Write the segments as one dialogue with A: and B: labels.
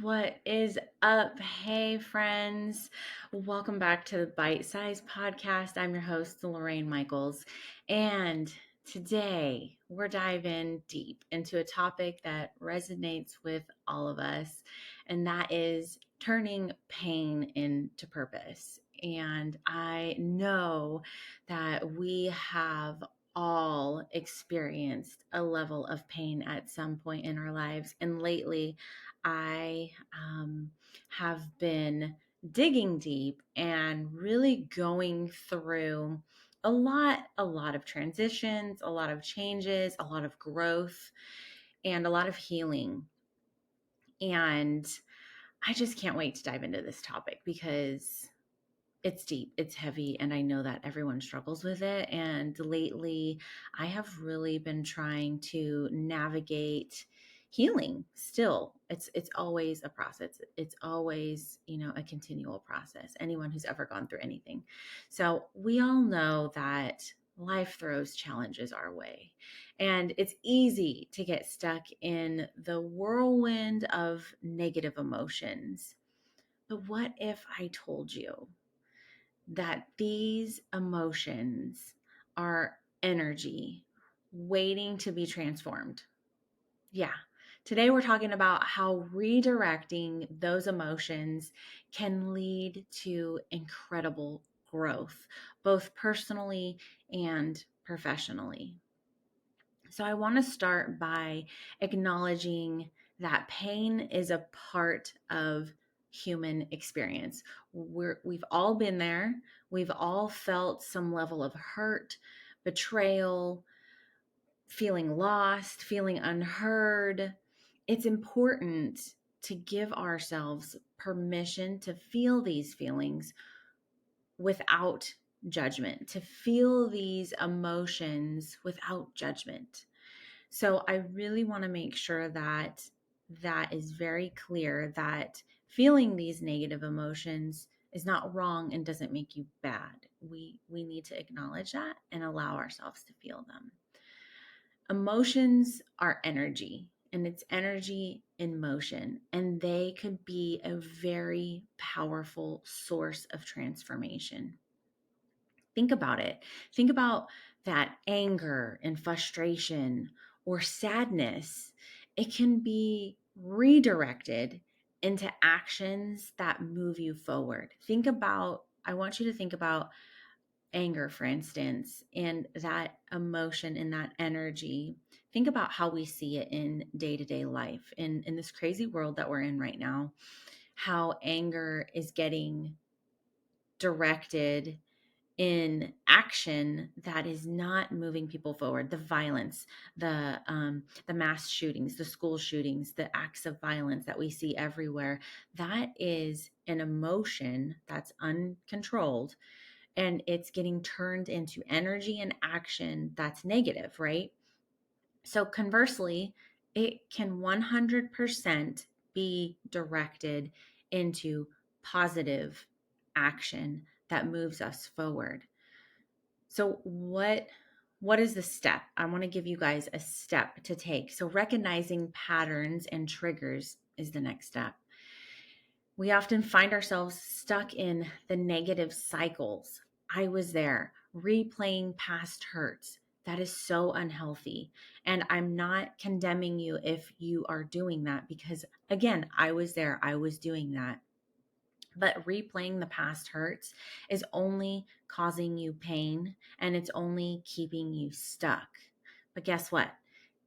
A: What is up? Hey, friends. Welcome back to the Bite Size Podcast. I'm your host, Lorraine Michaels. And today we're diving deep into a topic that resonates with all of us, and that is turning pain into purpose. And I know that we have all experienced a level of pain at some point in our lives. And lately, I have been digging deep and really going through a lot of transitions, a lot of changes, a lot of growth, and a lot of healing. And I just can't wait to dive into this topic because it's deep, it's heavy, and I know that everyone struggles with it. And lately, I have really been trying to navigate healing still. It's always a process. It's always, a continual process. Anyone who's ever gone through anything. So, we all know that life throws challenges our way. And it's easy to get stuck in the whirlwind of negative emotions. But what if I told you that these emotions are energy waiting to be transformed? Yeah. Today, we're talking about how redirecting those emotions can lead to incredible growth, both personally and professionally. So, I want to start by acknowledging that pain is a part of human experience. We've all been there. We've all felt some level of hurt, betrayal, feeling lost, feeling unheard. It's important to give ourselves permission to feel these feelings without judgment, to feel these emotions without judgment. So I really want to make sure that that is very clear, that feeling these negative emotions is not wrong and doesn't make you bad. We need to acknowledge that and allow ourselves to feel them. Emotions are energy, and it's energy in motion, and they could be a very powerful source of transformation. Think about it. Think about that anger and frustration or sadness. It can be redirected into actions that move you forward. I want you to think about anger, for instance, and that emotion and that energy. Think about how we see it in day to day life, in this crazy world that we're in right now, how anger is getting directed in action that is not moving people forward. The violence, the mass shootings, the school shootings, the acts of violence that we see everywhere, that is an emotion that's uncontrolled, and it's getting turned into energy and action that's negative, right? So conversely, it can 100% be directed into positive action that moves us forward. So what is the step? I want to give you guys a step to take. So recognizing patterns and triggers is the next step. We often find ourselves stuck in the negative cycles. I was there, replaying past hurts. That is so unhealthy. And I'm not condemning you if you are doing that, because again, I was there, I was doing that. But replaying the past hurts is only causing you pain, and it's only keeping you stuck. But guess what?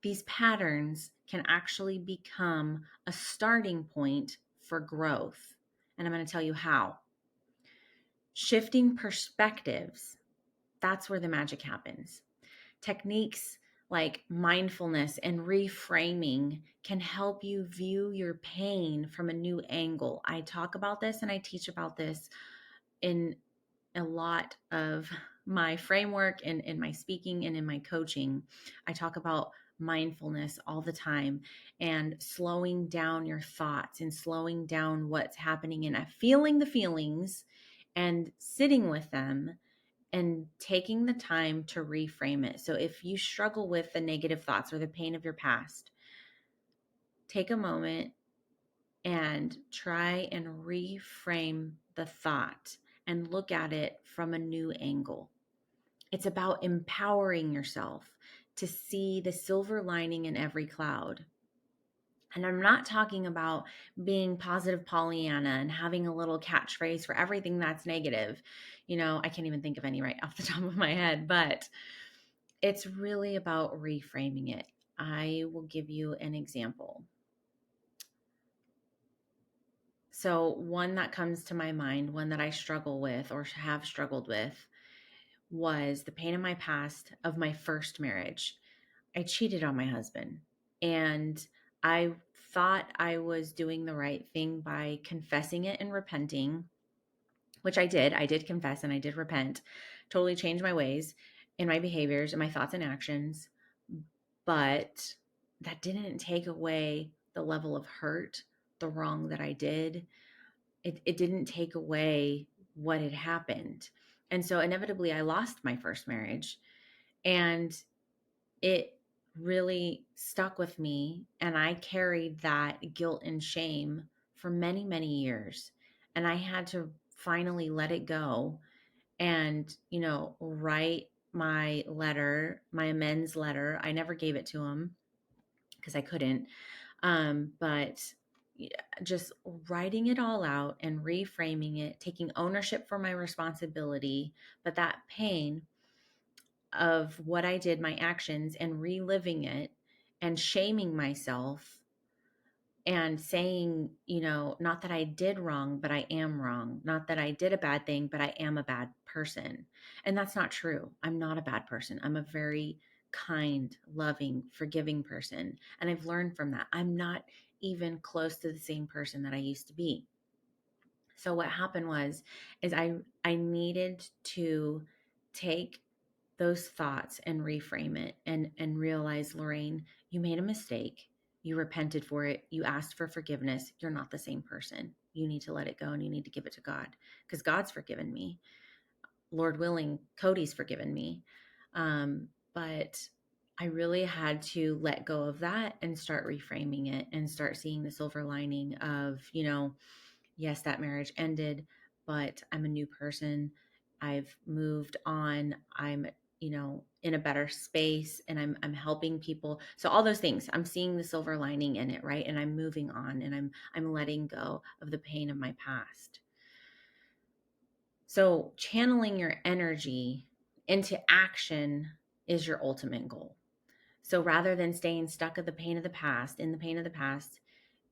A: These patterns can actually become a starting point for growth. And I'm going to tell you how. Shifting perspectives, that's where the magic happens. Techniques like mindfulness and reframing can help you view your pain from a new angle. I talk about this and I teach about this in a lot of my framework and in my speaking and in my coaching. I talk about mindfulness all the time and slowing down your thoughts and slowing down what's happening and feeling the feelings and sitting with them and taking the time to reframe it. So if you struggle with the negative thoughts or the pain of your past, take a moment and try and reframe the thought and look at it from a new angle. It's about empowering yourself to see the silver lining in every cloud. And I'm not talking about being positive Pollyanna and having a little catchphrase for everything that's negative. I can't even think of any right off the top of my head, but it's really about reframing it. I will give you an example. So, one that comes to my mind, one that I struggle with or have struggled with, was the pain in my past of my first marriage. I cheated on my husband, and I thought I was doing the right thing by confessing it and repenting, which I did. I did confess and I did repent, totally changed my ways and my behaviors and my thoughts and actions. But that didn't take away the level of hurt, the wrong that I did. It didn't take away what had happened. And so inevitably, I lost my first marriage. And it really stuck with me. And I carried that guilt and shame for many, many years. And I had to finally let it go and, write my letter, my amends letter. I never gave it to him because I couldn't. But just writing it all out and reframing it, taking ownership for my responsibility, but that pain of what I did, my actions, and reliving it and shaming myself and saying, not that I did wrong, but I am wrong. Not that I did a bad thing, but I am a bad person. And that's not true. I'm not a bad person. I'm a very kind, loving, forgiving person. And I've learned from that. I'm not even close to the same person that I used to be. So what happened is I needed to take those thoughts and reframe it and realize, Lorraine, you made a mistake. You repented for it. You asked for forgiveness. You're not the same person. You need to let it go and you need to give it to God because God's forgiven me. Lord willing, Cody's forgiven me. But I really had to let go of that and start reframing it and start seeing the silver lining of, yes, that marriage ended, but I'm a new person. I've moved on. I'm, in a better space and I'm helping people. So all those things, I'm seeing the silver lining in it, right? And I'm moving on and I'm letting go of the pain of my past. So channeling your energy into action is your ultimate goal. So rather than staying stuck at the pain of the past, in the pain of the past,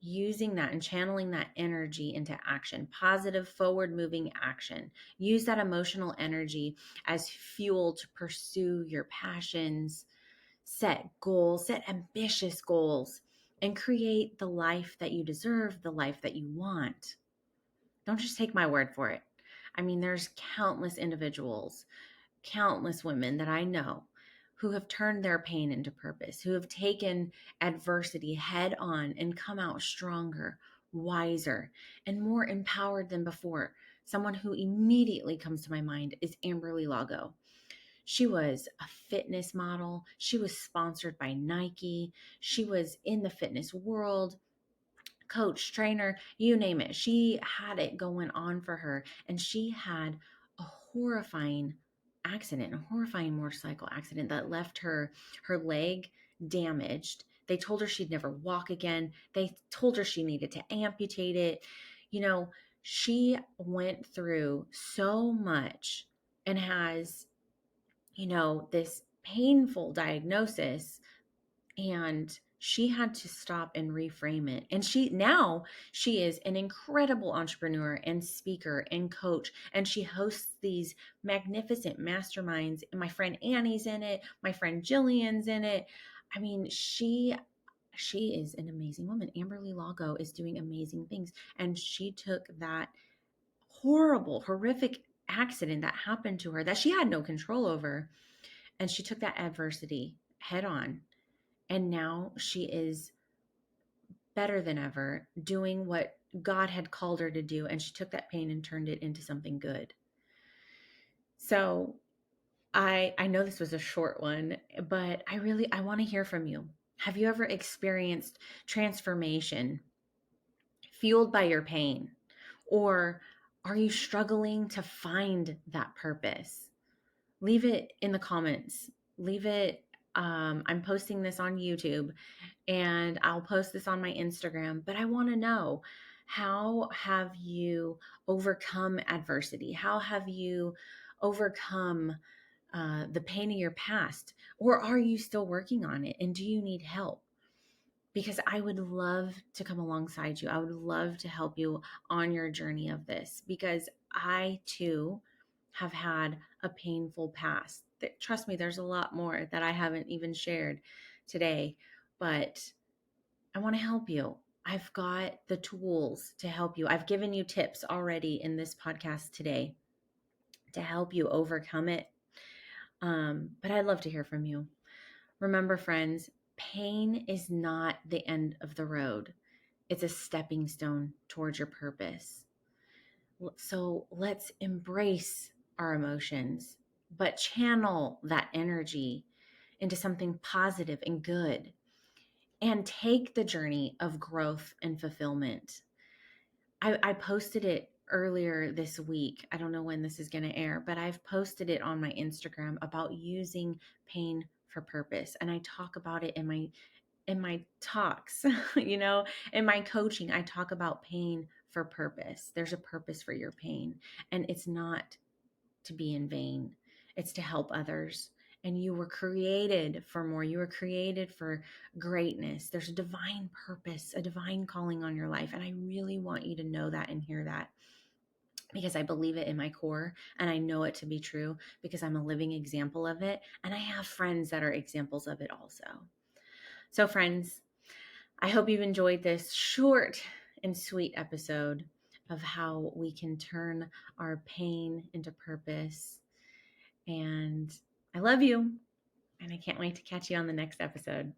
A: using that and channeling that energy into action, positive forward moving action. Use that emotional energy as fuel to pursue your passions, set goals, set ambitious goals, and create the life that you deserve, the life that you want. Don't just take my word for it. I mean, there's countless individuals, countless women that I know who have turned their pain into purpose, who have taken adversity head on and come out stronger, wiser, and more empowered than before. Someone who immediately comes to my mind is Amberly Lago. She was a fitness model. She was sponsored by Nike. She was in the fitness world, coach, trainer, you name it. She had it going on for her. And she had a horrifying accident, a horrifying motorcycle accident that left her leg damaged. They told her she'd never walk again. They told her she needed to amputate it. She went through so much and has, this painful diagnosis, and she had to stop and reframe it. And she is an incredible entrepreneur and speaker and coach, and she hosts these magnificent masterminds. And my friend Annie's in it, my friend Jillian's in it. I mean, she is an amazing woman. Amberly Lago is doing amazing things, and she took that horrible, horrific accident that happened to her that she had no control over, and she took that adversity head on. And now she is better than ever doing what God had called her to do. And she took that pain and turned it into something good. So I know this was a short one, but I want to hear from you. Have you ever experienced transformation fueled by your pain? Or are you struggling to find that purpose? Leave it in the comments. Leave it. I'm posting this on YouTube and I'll post this on my Instagram, but I want to know, how have you overcome adversity? How have you overcome the pain of your past? Or are you still working on it? And do you need help? Because I would love to come alongside you. I would love to help you on your journey of this, because I too have had a painful past. Trust me, there's a lot more that I haven't even shared today, but I want to help you. I've got the tools to help you. I've given you tips already in this podcast today to help you overcome it. But I'd love to hear from you. Remember, friends, pain is not the end of the road. It's a stepping stone towards your purpose. So let's embrace our emotions, but channel that energy into something positive and good, and take the journey of growth and fulfillment. I posted it earlier this week. I don't know when this is going to air, but I've posted it on my Instagram about using pain for purpose. And I talk about it in my talks, in my coaching. I talk about pain for purpose. There's a purpose for your pain, and it's not to be in vain. It's to help others. And you were created for more. You were created for greatness. There's a divine purpose, a divine calling on your life. And I really want you to know that and hear that, because I believe it in my core and I know it to be true because I'm a living example of it. And I have friends that are examples of it also. So, friends, I hope you've enjoyed this short and sweet episode of how we can turn our pain into purpose. And I love you, and I can't wait to catch you on the next episode.